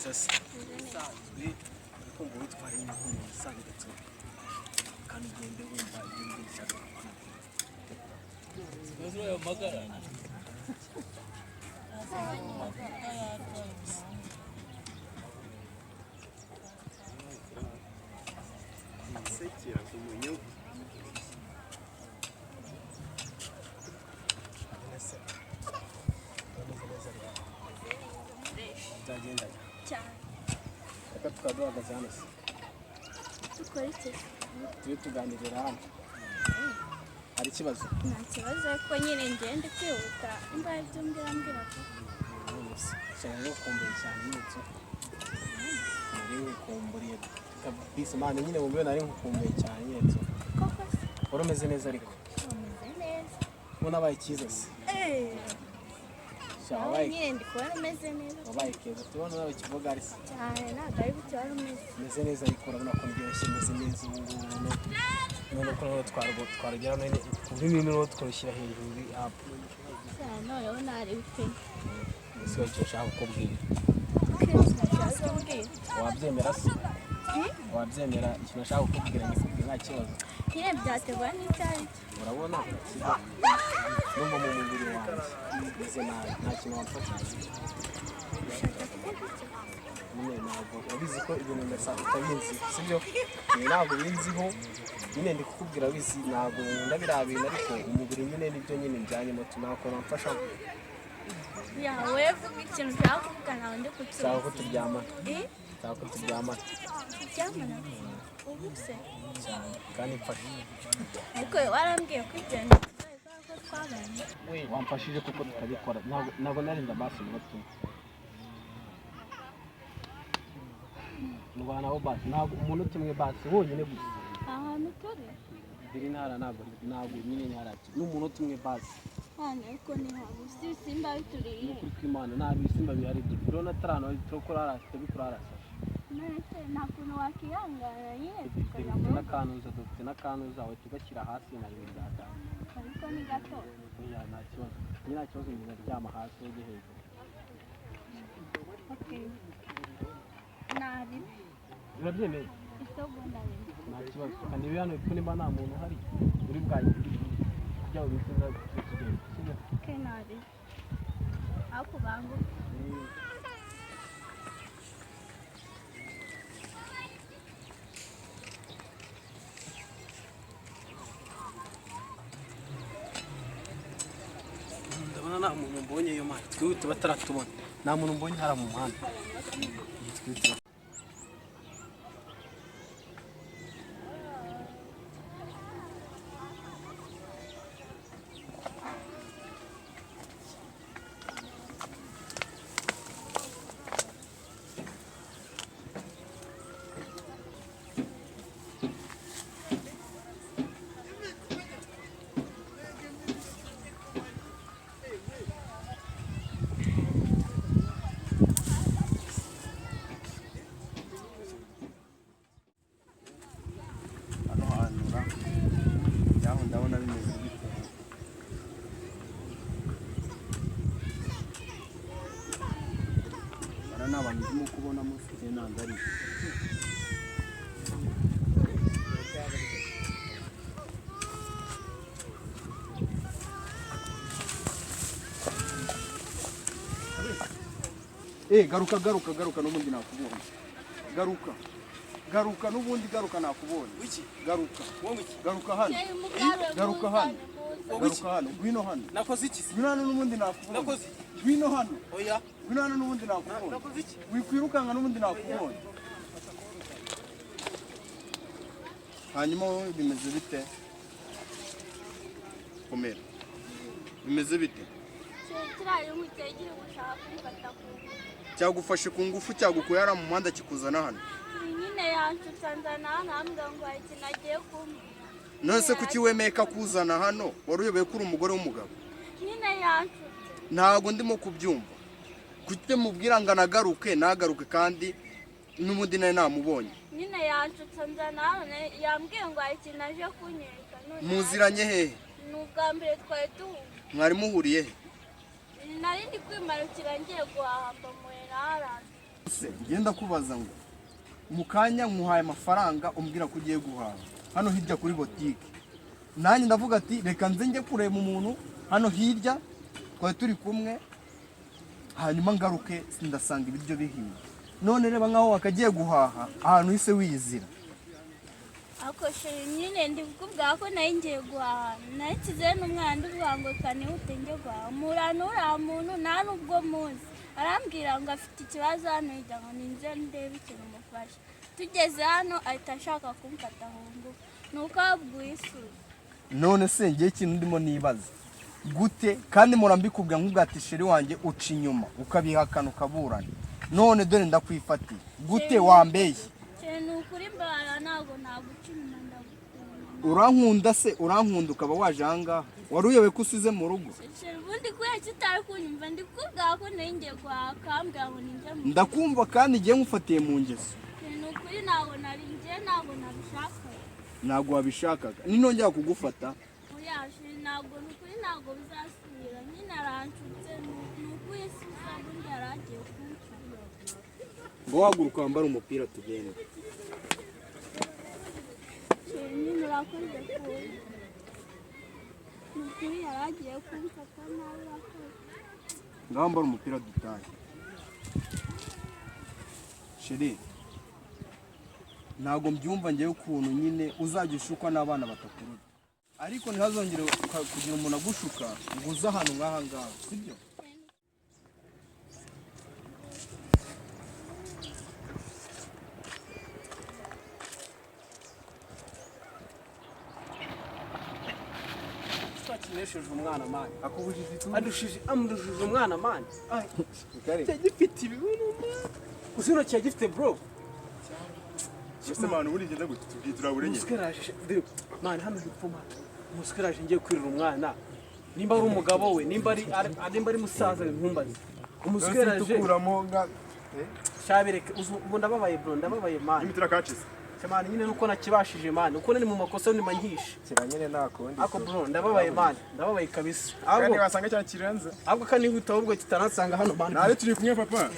neza se sanzwe ariko ngo witware nk'umuntu usanzwe kandi ugende wumva ibyo ushaka Bezro ya magara sekira kumunyo Zagenda cyane reka tukaduhagaze hano se dukora iki tujye tuganirira hano hari ikibazo nta kibazo ariko nyine ngende kwihuta imbaye ibyo mbwira ko cyane yo kumbura cyane n'icyo muri wikumburiye kabisa mane nyine mu byo nari nkukumbuye cyane n'icyo koko se urumeze neza ariko umeze neza ubona abaye cyiza se wabaye nyine ndi kubona umeze neza wabaye keza tubona nawe kivuga ari se cyane ntabwo ari gutya wari umeze neza ariko urabona ko ndyoshye umeze neza ubu ngubu none ko twarugera none kuri bimwe no twarushyira hejuru apu cyane noneho nari bipe ese icyo ushaka kukubwira wabyemera se wabyemera ikintu nashaka kukubwira nta kibazo nyine byaterwa n'icyo ari cyo urabona numva mu mubiri wanjye meze nabi nta kintu wamfashije nyine ntabwo wabizi ko ibintu ndasaba utabizi sibyo ntabwo binziho nyine ndi kukubwira wizi ntabwo nkunda biriya bintu ariko umubiri nyine nibyo nyine njyanyemo ntabwo namfasha yawe vuga ikintu ushaka kuvuga nawe ndi kucyumva nshaka ko turyamana nshaka ko turyamana turyamana ubu se cyane kandi mfashe ariko warambwiye ko igenda tuzabikora ko twabanye wamfashije kuko tukabikora ntabwo narinda basi umunota umwe ndwanaho basi ntabwo umunota umwe basi wonyine gusa ahantu turi biri ntara ntabwo nyine ntaraki n'umunota umwe basi hano ariko ni hano si simba bituriye kuri kw'Imana nta bisimba bihari byo na tarano turokora arasa bikora arasa nese nta kuntu wakihangana nyine dufite n'akanuza we tugashyira hasi na rimwe ryatanu ariko ni gato oya nta kibazo nta kibazo njye ndaryama hasi ujye hejuru okay nabi urabyemeye isegonda rimwe nta kibazo kandi ibi hano kuko nimba nta muntu uhari uri bwanjye kugira ngo bifuza kugenda sibyo okay nabi aho kubangu ndabona nta muntu mbonye yo mani twihute bataratubona nta muntu mbonye hara mu muhanda ndabona bimeze bite bara n'abantu ndimo kubona mufite ntabwo ari garuka n'ubundi nakubonye garuka n'ubundi nakubonye garuka hano ngwino hano nakoze iki ngwino hano n'ubundi nakubonye nakoze ngwino hano oya ngwino hano n'ubundi nakubonye nakoze iki wikwirukanga n'ubundi nakubonye hanyuma wowe bimeze bite komera bimeze bite kirayo mutegire gushaka kwifata ku cyagufashe ku ngufu cyagukuye hara mu muhanda kikuzana hano nyine yancutanzana ntambwe ngo iki nagiye kumva none se kuki wemeye kuzana hano wari uyoboye ko uri umugore w'umugabo nyine yancutse ntabwo ndimo kubyumva kuki mubwira ngo nagaruke kandi n'ubundi nawe namubonye nyine yancutse nzana yambwiye ngo iki naje kunyereka muziranye hehe ni ubwa mbere twari duhuye mwari muhuriye he nari ndi kwimarukira ngiye guhaha mbamuhera haraza ngenda kubaza ngo mu kanya nkuhaye amafaranga umbwira ko ugiye guhaha hano hirya kuri botike, nanjye ndavuga ati reka nze njye kureba umuntu hano hirya twari turi kumwe, hanyuma ngaruke ndasanga ibiryo bihiye. None reba nkaho wakagiye guhaha ahantu hise wiyizira. ako sheri nyine ndi kukubwira ko nayo ngiye guhaha, nashyize n'umwana uvuga ngo kanihute njye guhaha, murana uriya muntu nta n'ubwo muzi, arambwira ngo afite ikibazo hano hirya ngo ninze ndebe ikintu mufasha. Tugeze hano ahita ashaka kumfata mu ngufu, nuko abwiye isura. None se ngiye ikintu ndimo nibaza gute kandi murambikubwira nk'ubwa ati sheri wanjye uca inyuma ukabihakana ukaburana, none dore ndakwifatiye gute wambeye? Ni ukuri mbara ntabwo naguca inyuma ndagukunda. Urankunda se urankunda ukaba waje ahangaha wari uyobe ko usize mu rugo? Ubundi kubera kitari kunyumva ndi kukubwira ko nayo ngiye guhaha kambwira ngo ninjye mu Ndakumva kandi ngiye ngufatiye mu ngeso. ni ukuri ntabwo nari ngiye ntabwo nabishakaga. Ntabwo wabishakaga ninongera kugufata Oyaje ntabwo ni ukuri ntabwo bizasubira, nyine aranshutse ni ukuri siza ubundi yari agiye kumfata. ngo wahaguruka wambare umupira tugende. Nyine urakoze kuba ni ukuri yari agiye kumfata nawe urakoze. Ngaho wambare umupira dutahe. Sheri ntabwo mbyumva ngewe ukuntu nyine uzajya ushukwa n'abana batakuruta, ariko ntihazongere kugira umuntu agushuka ngo uze ahantu nk'aha ngaha, sibyo? twakinesheje umwana mani amurushije umwana mani gifite ibibuno usino cya gifite bro Ese manu buri ngenda gute tubyitira burenye. muskeraje mani hano gipfuma muskeraje ngiye kwirira umwana nimba ari umugabo we nimba ari musaza nkumbaze umuskeraje tukuramo nga shabireke ubu ndababaye bro ndababaye mani imitira kacize. cyane nyine nuko nakibashije mani uko nari mu makosa ni manyishi Kira nyine nakundi. ako bro ndababaye mani ndababaye kabisa Kandi wasanga cya kirenze. ahubwo kandi witaho ubwo kitanansanga hano mani Nare turi kumwe papa.